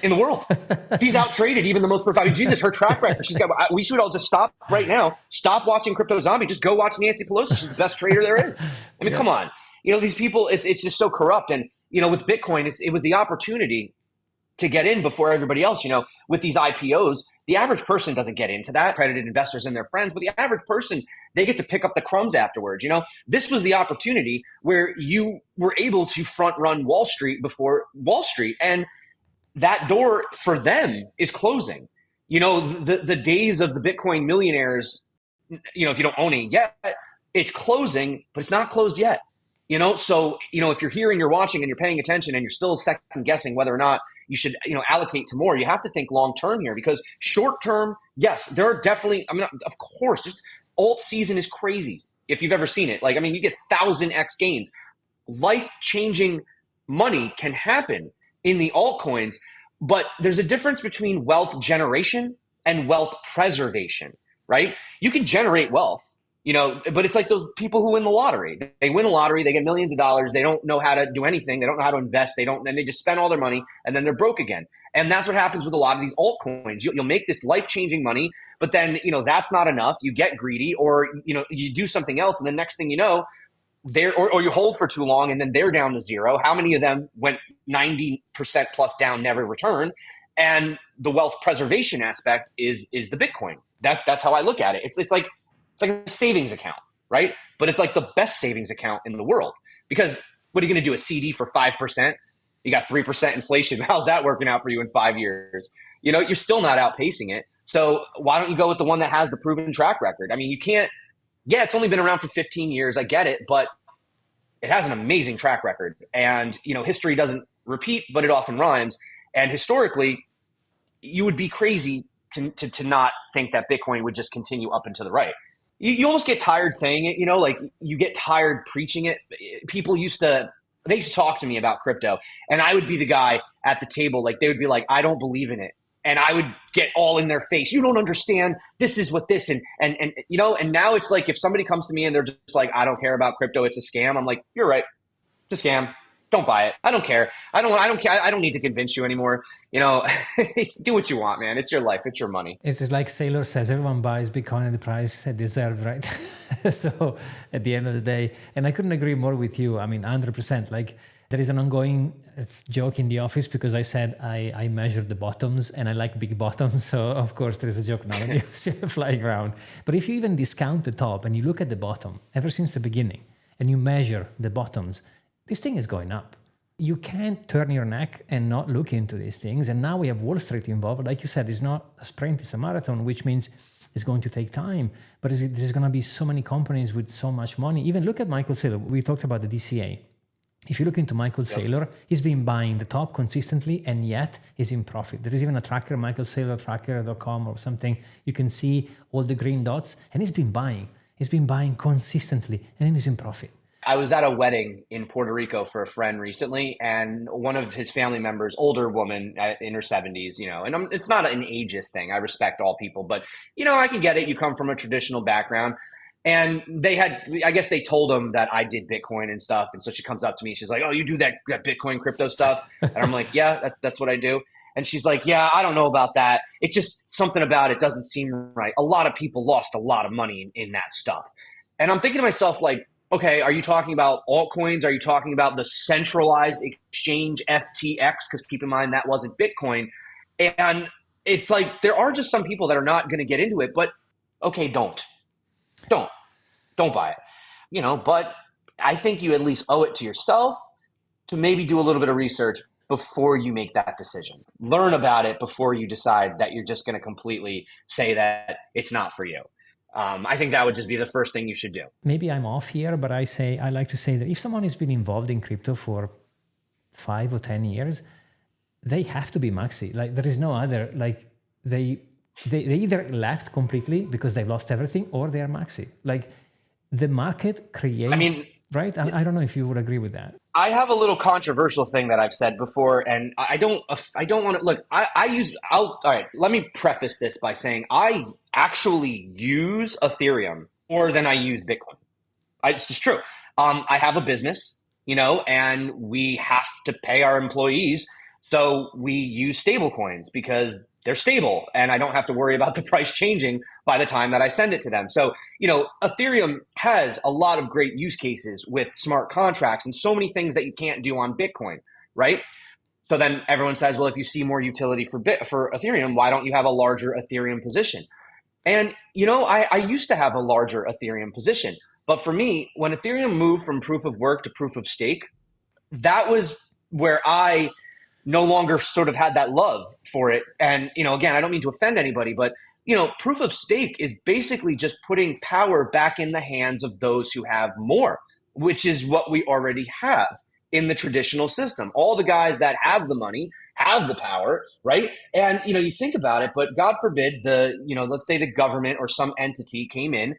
in the world. She's out traded even the most profound. Jesus, her track record. We should all just stop right now. Stop watching Crypto Zombie. Just go watch Nancy Pelosi. She's the best trader there is. I mean, come on. These people, it's just so corrupt. And, with Bitcoin, it was the opportunity to get in before everybody else. With these IPOs, the average person doesn't get into that. Accredited investors and their friends, but the average person, they get to pick up the crumbs afterwards. This was the opportunity where you were able to front run Wall Street before Wall Street. And that door for them is closing. The days of the Bitcoin millionaires, if you don't own it yet, it's closing, but it's not closed yet. So, if you're here and you're watching and you're paying attention and you're still second guessing whether or not you should, allocate to more, you have to think long term here, because short term, yes, there are definitely, of course, just alt season is crazy. If you've ever seen it, you get 1,000x gains. Life changing money can happen in the altcoins, but there's a difference between wealth generation and wealth preservation, right? You can generate wealth. But it's like those people who win the lottery. They win a lottery, they get millions of dollars, they don't know how to do anything, they don't know how to invest, and they just spend all their money, and then they're broke again. And that's what happens with a lot of these altcoins. You'll make this life-changing money, but then, that's not enough. You get greedy, or, you do something else, and the next thing you know, or you hold for too long, and then they're down to zero. How many of them went 90% plus down, never return? And the wealth preservation aspect is the Bitcoin. That's how I look at it. It's like a savings account, right? But it's like the best savings account in the world, because what are you going to do? A CD for 5%? You got 3% inflation. How's that working out for you in 5 years? You're still not outpacing it. So why don't you go with the one that has the proven track record? I mean, you can't, it's only been around for 15 years. I get it, but it has an amazing track record. And, history doesn't repeat, but it often rhymes. And historically, you would be crazy to not think that Bitcoin would just continue up and to the right. you almost get tired saying it, like you get tired preaching it. They used to talk to me about crypto, and I would be the guy at the table. Like they would be like, I don't believe in it. And I would get all in their face. You don't understand. This is what this and now it's like if somebody comes to me and they're just like, I don't care about crypto, it's a scam. I'm like, you're right, it's a scam. Don't buy it. I don't care. I don't care. I don't need to convince you anymore. Do what you want, man. It's your life. It's your money. It's just like Sailor says, everyone buys Bitcoin at the price they deserve, right? So at the end of the day, and I couldn't agree more with you. I mean, 100%. Like there is an ongoing joke in the office because I said I measured the bottoms and I like big bottoms. So of course there is a joke now flying around. But if you even discount the top and you look at the bottom ever since the beginning and you measure the bottoms, this thing is going up. You can't turn your neck and not look into these things. And now we have Wall Street involved. Like you said, it's not a sprint, it's a marathon, which means it's going to take time. But there's going to be so many companies with so much money. Even look at Michael Saylor. We talked about the DCA. If you look into Michael Saylor, he's been buying the top consistently, and yet he's in profit. There is even a tracker, michaelsaylortracker.com or something. You can see all the green dots, and he's been buying. He's been buying consistently, and he's in profit. I was at a wedding in Puerto Rico for a friend recently, and one of his family members, older woman in her 70s, and it's not an ageist thing. I respect all people, but, I can get it. You come from a traditional background. And I guess they told him that I did Bitcoin and stuff. And so she comes up to me. She's like, oh, you do that Bitcoin crypto stuff? And I'm like, yeah, that's what I do. And she's like, yeah, I don't know about that. It just something about it doesn't seem right. A lot of people lost a lot of money in that stuff. And I'm thinking to myself, like, okay, are you talking about altcoins? Are you talking about the centralized exchange FTX? Because keep in mind, that wasn't Bitcoin. And it's like, there are just some people that are not going to get into it. But okay, don't buy it, but I think you at least owe it to yourself to maybe do a little bit of research before you make that decision. Learn about it before you decide that you're just going to completely say that it's not for you. I think that would just be the first thing you should do. Maybe I'm off here, but I like to say that if someone has been involved in crypto for 5 or 10 years, they have to be maxi. Like there is no other, like they either left completely because they've lost everything, or they are maxi. Like the market creates, right? I don't know if you would agree with that. I have a little controversial thing that I've said before, and I don't want to look. All right. Let me preface this by saying I actually use Ethereum more than I use Bitcoin. It's just true. I have a business, and we have to pay our employees, so we use stable coins because they're stable and I don't have to worry about the price changing by the time that I send it to them. So, Ethereum has a lot of great use cases with smart contracts and so many things that you can't do on Bitcoin, right? So then everyone says, well, if you see more utility for Ethereum, why don't you have a larger Ethereum position? And, I used to have a larger Ethereum position. But for me, when Ethereum moved from proof of work to proof of stake, that was where I no longer sort of had that love for it. And, again, I don't mean to offend anybody, but, proof of stake is basically just putting power back in the hands of those who have more, which is what we already have in the traditional system. All the guys that have the money have the power, right? And, you think about it, but God forbid let's say the government or some entity came in.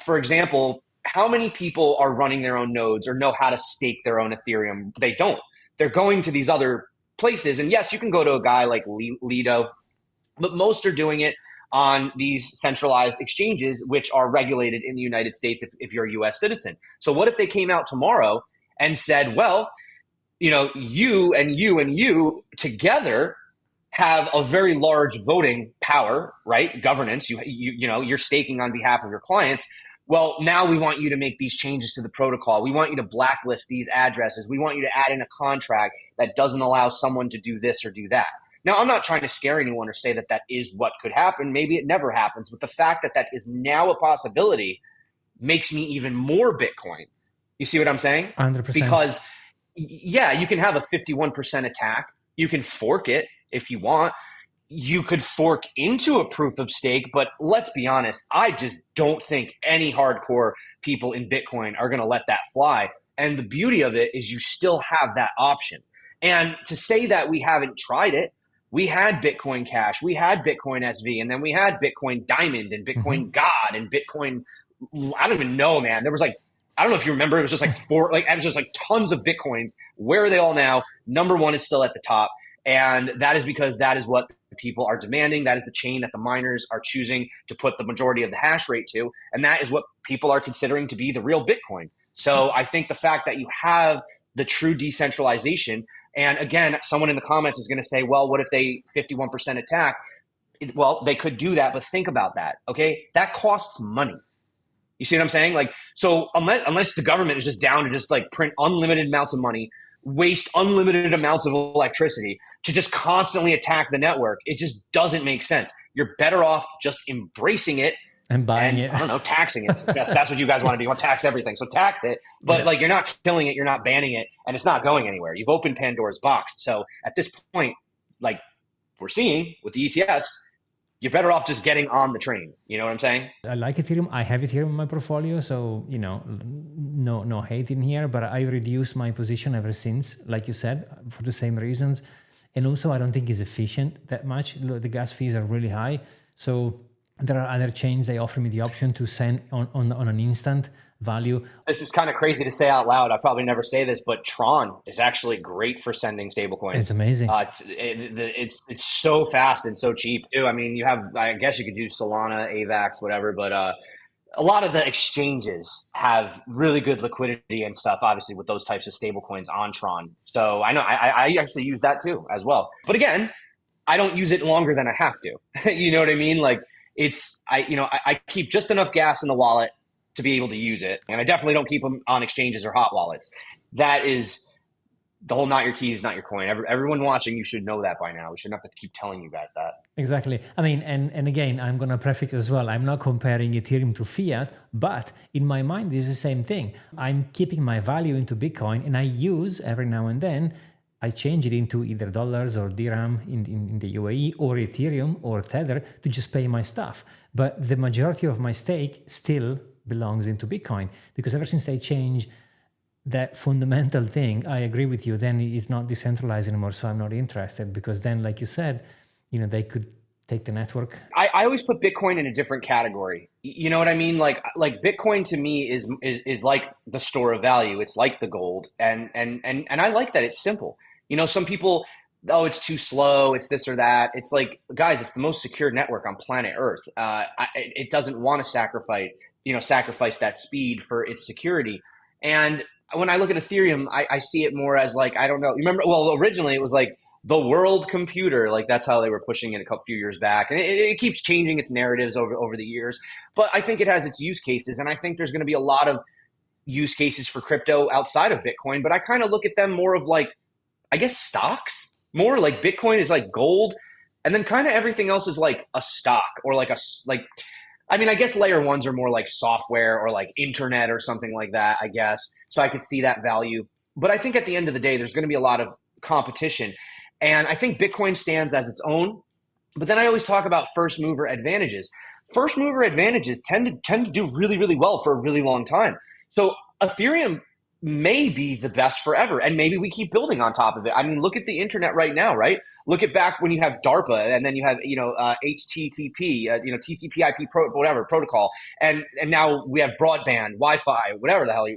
For example, how many people are running their own nodes or know how to stake their own Ethereum? They don't. They're going to these other places. And yes, you can go to a guy like Lido, but most are doing it on these centralized exchanges, which are regulated in the United States if you're a US citizen. So what if they came out tomorrow and said, well, you and you and you together have a very large voting power, right? Governance, you're staking on behalf of your clients. Well, now we want you to make these changes to the protocol. We want you to blacklist these addresses. We want you to add in a contract that doesn't allow someone to do this or do that. Now, I'm not trying to scare anyone or say that that is what could happen. Maybe it never happens. But the fact that that is now a possibility makes me even more Bitcoin. You see what I'm saying? 100%. Because, yeah, you can have a 51% attack. You can fork it if you want. You could fork into a proof of stake, but let's be honest, I just don't think any hardcore people in Bitcoin are going to let that fly. And the beauty of it is you still have that option. And to say that we haven't tried it, we had Bitcoin Cash, we had Bitcoin SV, and then we had Bitcoin Diamond and Bitcoin God and Bitcoin I don't even know, man. There was like, I don't know if you remember, it was just like it was just like tons of Bitcoins. Where are they all now? Number one is still at the top. And that is because that is what people are demanding. That is the chain that the miners are choosing to put the majority of the hash rate to. And that is what people are considering to be the real Bitcoin. So I think the fact that you have the true decentralization, and again, someone in the comments is going to say, well, what if they 51% attack? Well, they could do that, but think about that. Okay. That costs money. You see what I'm saying? Like, so unless the government is just down to just like print unlimited amounts of money, waste unlimited amounts of electricity to just constantly attack the network, it just doesn't make sense. You're better off just embracing it and buying it. I don't know, taxing it. That's what you guys want to do. You want to tax everything. So tax it, but like you're not killing it, you're not banning it, and it's not going anywhere. You've opened Pandora's box. So at this point, like we're seeing with the ETFs, you're better off just getting on the train. You know what I'm saying? I like Ethereum. I have Ethereum in my portfolio, so no hate in here. But I reduced my position ever since, like you said, for the same reasons. And also, I don't think it's efficient that much. The gas fees are really high. So there are other chains they offer me the option to send on an instant value. This is kind of crazy to say out loud. I probably never say this, but Tron is actually great for sending stablecoins. It's amazing. It's so fast and so cheap too. I mean, I guess you could use Solana, AVAX, whatever, but a lot of the exchanges have really good liquidity and stuff, obviously, with those types of stablecoins on Tron. So I know I actually use that too as well. But again, I don't use it longer than I have to. You know what I mean? Like I keep just enough gas in the wallet to be able to use it. And I definitely don't keep them on exchanges or hot wallets. That is the whole not your keys, not your coin. Everyone watching, you should know that by now. We shouldn't have to keep telling you guys that. Exactly. I mean, and again, I'm going to prefix as well. I'm not comparing Ethereum to fiat, but in my mind, this is the same thing. I'm keeping my value into Bitcoin, and I use every now and then, I change it into either dollars or dirham in the UAE or Ethereum or Tether to just pay my stuff. But the majority of my stake still belongs into Bitcoin, because ever since they change that fundamental thing, I agree with you, then it's not decentralized anymore. So I'm not interested, because then, like you said, they could take the network. I always put Bitcoin in a different category. You know what I mean? Like Bitcoin to me is like the store of value. It's like the gold. And I like that it's simple. Some people, oh, it's too slow, it's this or that. It's like, guys, it's the most secure network on planet Earth. It doesn't want to sacrifice that speed for its security. And when I look at Ethereum, I see it more as like, I don't know. Remember, well, originally it was like the world computer. Like that's how they were pushing it a few years back. And it keeps changing its narratives over the years. But I think it has its use cases. And I think there's going to be a lot of use cases for crypto outside of Bitcoin. But I kind of look at them more of like, I guess, stocks. More like Bitcoin is like gold. And then kind of everything else is like a stock or I mean, I guess layer ones are more like software or like internet or something like that, I guess. So I could see that value. But I think at the end of the day, there's going to be a lot of competition. And I think Bitcoin stands as its own. But then I always talk about first mover advantages. First mover advantages tend to do really, really well for a really long time. So Ethereum may be the best forever, and maybe we keep building on top of it. I mean, look at the internet right now, right? Look at back when you have DARPA, and then you have HTTP, TCP/IP protocol, and now we have broadband, Wi-Fi, whatever the hell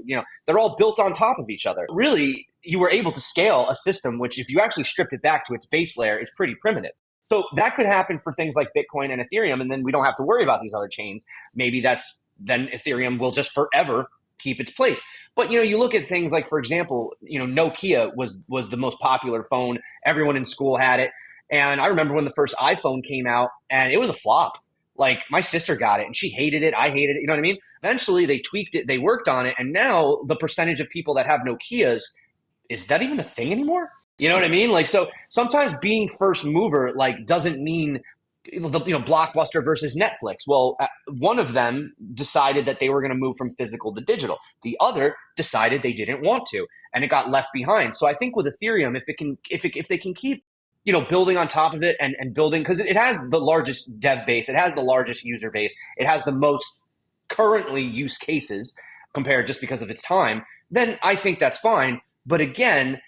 they're all built on top of each other. Really, you were able to scale a system which, if you actually stripped it back to its base layer, is pretty primitive. So that could happen for things like Bitcoin and Ethereum, and then we don't have to worry about these other chains. Maybe then Ethereum will just forever keep its place. But you look at things like, for example, Nokia was the most popular phone. Everyone in school had it. And I remember when the first iPhone came out, and it was a flop. Like, my sister got it and she hated it. I hated it. You know what I mean? Eventually they tweaked it, they worked on it, and now the percentage of people that have Nokias, is that even a thing anymore? You know what I mean? Like, so sometimes being first mover doesn't mean Blockbuster versus Netflix. Well, one of them decided that they were going to move from physical to digital. The other decided they didn't want to, and it got left behind. So I think with Ethereum, if they can keep building on top of it and building, because it has the largest dev base, it has the largest user base, it has the most currently use cases compared just because of its time, then I think that's fine. But again,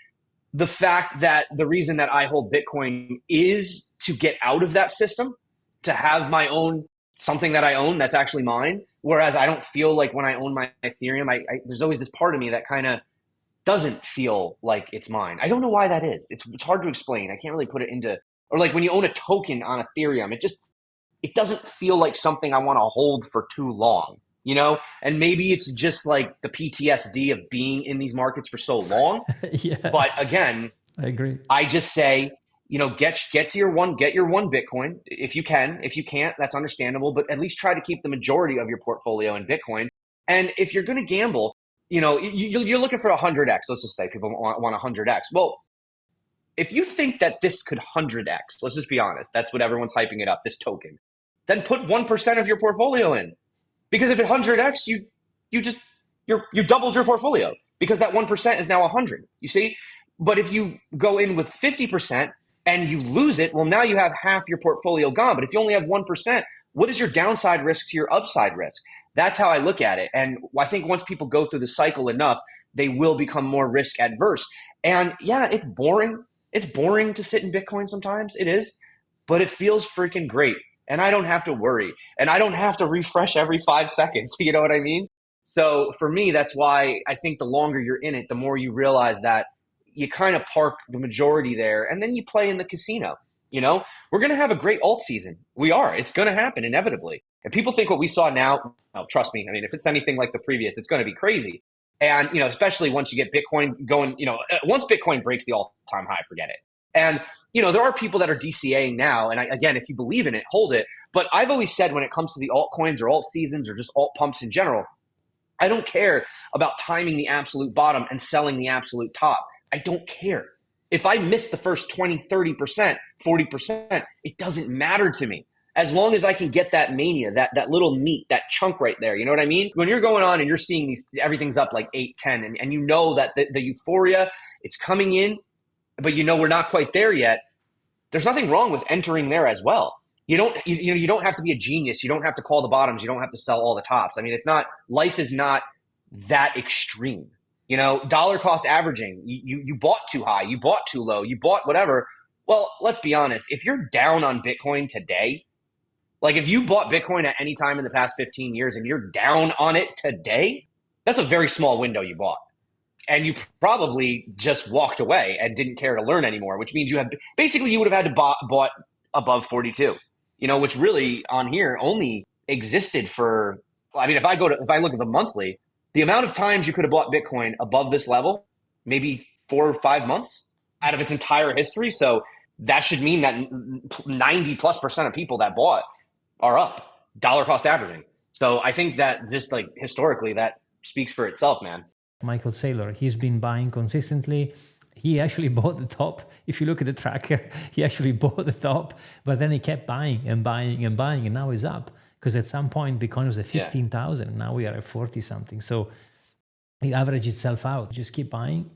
the fact that the reason that I hold Bitcoin is to get out of that system, to have my own something that I own that's actually mine. Whereas I don't feel like when I own my Ethereum, there's always this part of me that kind of doesn't feel like it's mine. I don't know why that is. It's hard to explain. I can't really put it into, or like when you own a token on Ethereum, it doesn't feel like something I want to hold for too long, And maybe it's just like the PTSD of being in these markets for so long. Yeah. But again, I agree. I just say, get your one Bitcoin if you can. If you can't, that's understandable. But at least try to keep the majority of your portfolio in Bitcoin. And if you're going to gamble, you're looking for 100x. Let's just say people want 100x. Well, if you think that this could 100x, let's just be honest, that's what everyone's hyping it up, this token, then put 1% of your portfolio in. Because if it 100x, you doubled your portfolio because that 1% is now 100. You see? But if you go in with 50% and you lose it, well, now you have half your portfolio gone. But if you only have 1%, what is your downside risk to your upside risk? That's how I look at it. And I think once people go through the cycle enough, they will become more risk adverse. And yeah, it's boring. It's boring to sit in Bitcoin sometimes. It is. But it feels freaking great. And I don't have to worry. And I don't have to refresh every 5 seconds. You know what I mean? So for me, that's why I think the longer you're in it, the more you realize that you kind of park the majority there and then you play in the casino. We're going to have a great alt season. We are. It's going to happen inevitably. And people think what we saw now, oh, trust me. I mean, if it's anything like the previous, it's going to be crazy. And, especially once you get Bitcoin going, once Bitcoin breaks the all-time high, forget it. And, there are people that are DCAing now. And again, if you believe in it, hold it. But I've always said when it comes to the altcoins or alt seasons or just alt pumps in general, I don't care about timing the absolute bottom and selling the absolute top. I don't care. If I miss the first 20, 30%, 40%, it doesn't matter to me. As long as I can get that mania, that little meat, that chunk right there. You know what I mean? When you're going on and you're seeing everything's up like 8, 10, and you know that the euphoria, it's coming in, but we're not quite there yet. There's nothing wrong with entering there as well. You don't have to be a genius. You don't have to call the bottoms. You don't have to sell all the tops. I mean, life is not that extreme. Dollar cost averaging, you bought too high, you bought too low, you bought whatever. Well, let's be honest. If you're down on Bitcoin today, like if you bought Bitcoin at any time in the past 15 years and you're down on it today, that's a very small window you bought. And you probably just walked away and didn't care to learn anymore, which means you would have had to bought above 42, which really on here only existed for, I mean, if I look at the monthly, the amount of times you could have bought Bitcoin above this level, maybe 4 or 5 months out of its entire history. So that should mean that 90+% of people that bought are up, dollar cost averaging. So I think that just like historically, that speaks for itself, man. Michael Saylor, he's been buying consistently. He actually bought the top. If you look at the tracker, he actually bought the top, but then he kept buying and buying and buying, and now he's up. Because at some point, Bitcoin was at 15,000, and now we are at 40 something. So it averaged itself out. Just keep buying,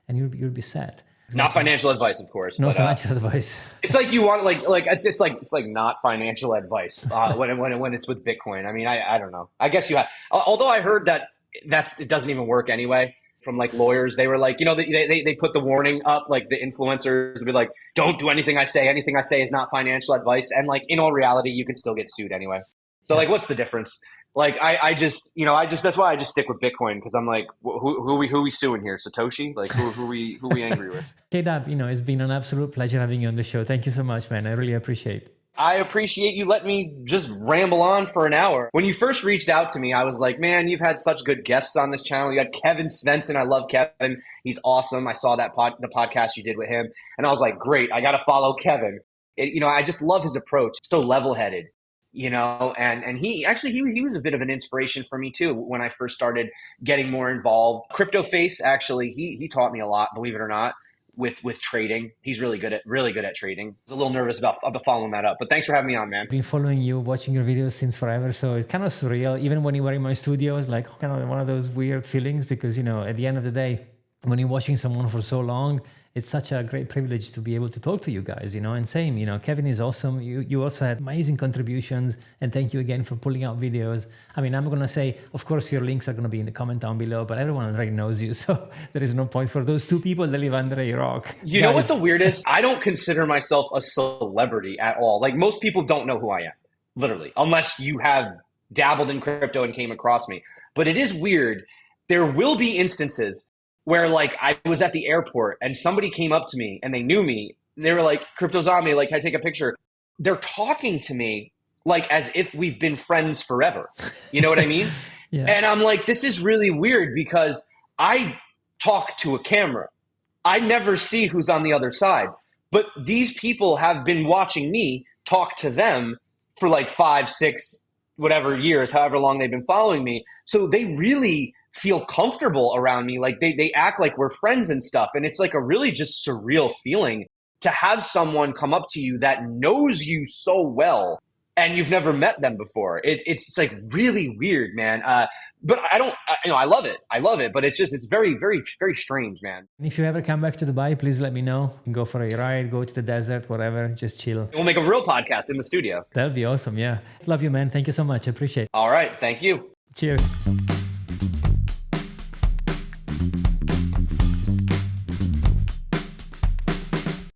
and you'll be set. Not financial advice, of course. No financial advice. It's like you want it's like not financial advice when it's with Bitcoin. I mean, I don't know. I guess you have. Although I heard that it doesn't even work anyway. From like lawyers, they were like, they put the warning up, like the influencers would be like, don't do anything I say. Anything I say is not financial advice. And like in all reality, you could still get sued anyway. So like, what's the difference? Like I just that's why I just stick with Bitcoin, because I'm like, who we suing here? Satoshi? Like who we angry with? K-Dub, it's been an absolute pleasure having you on the show. Thank you so much, man. I really appreciate it. I appreciate you letting me just ramble on for an hour. When you first reached out to me, I was like, man, you've had such good guests on this channel. You had Kevin Svensson. I love Kevin. He's awesome. I saw that the podcast you did with him, and I was like, great, I got to follow Kevin. I just love his approach. So level-headed, and he was a bit of an inspiration for me too when I first started getting more involved. Crypto Face, actually, he taught me a lot, believe it or not. With trading. He's really good at trading. I was a little nervous about following that up, but thanks for having me on, man. I've been following you, watching your videos since forever, so it's kind of surreal. Even when you were in my studio, it's like kind of one of those weird feelings, because at the end of the day, when you're watching someone for so long, it's such a great privilege to be able to talk to you guys, and same, Kevin is awesome. You also had amazing contributions, and thank you again for pulling out videos. I mean, I'm going to say, of course, your links are going to be in the comment down below, but everyone already knows you, so there is no point for those 2 people that live under a rock. You know what the weird is? I don't consider myself a celebrity at all. Like most people don't know who I am. literally, unless you have dabbled in crypto and came across me. But it is weird. There will be instances where like I was at the airport and somebody came up to me and they knew me. And they were like, "Crypto's on me. Like, can I take a picture?" They're talking to me like as if we've been friends forever. You know what I mean? Yeah. And I'm like, this is really weird because I talk to a camera. I never see who's on the other side. But these people have been watching me talk to them for like 5, 6, whatever years, however long they've been following me. So they really feel comfortable around me. Like they act like we're friends and stuff. And it's like a really just surreal feeling to have someone come up to you that knows you so well and you've never met them before. It's like really weird, man. But I don't, I love it. I love it. But it's very, very, very strange, man. If you ever come back to Dubai, please let me know. Go for a ride, go to the desert, whatever, just chill. We'll make a real podcast in the studio. That'll be awesome. Yeah. Love you, man. Thank you so much. I appreciate it. All right. Thank you. Cheers.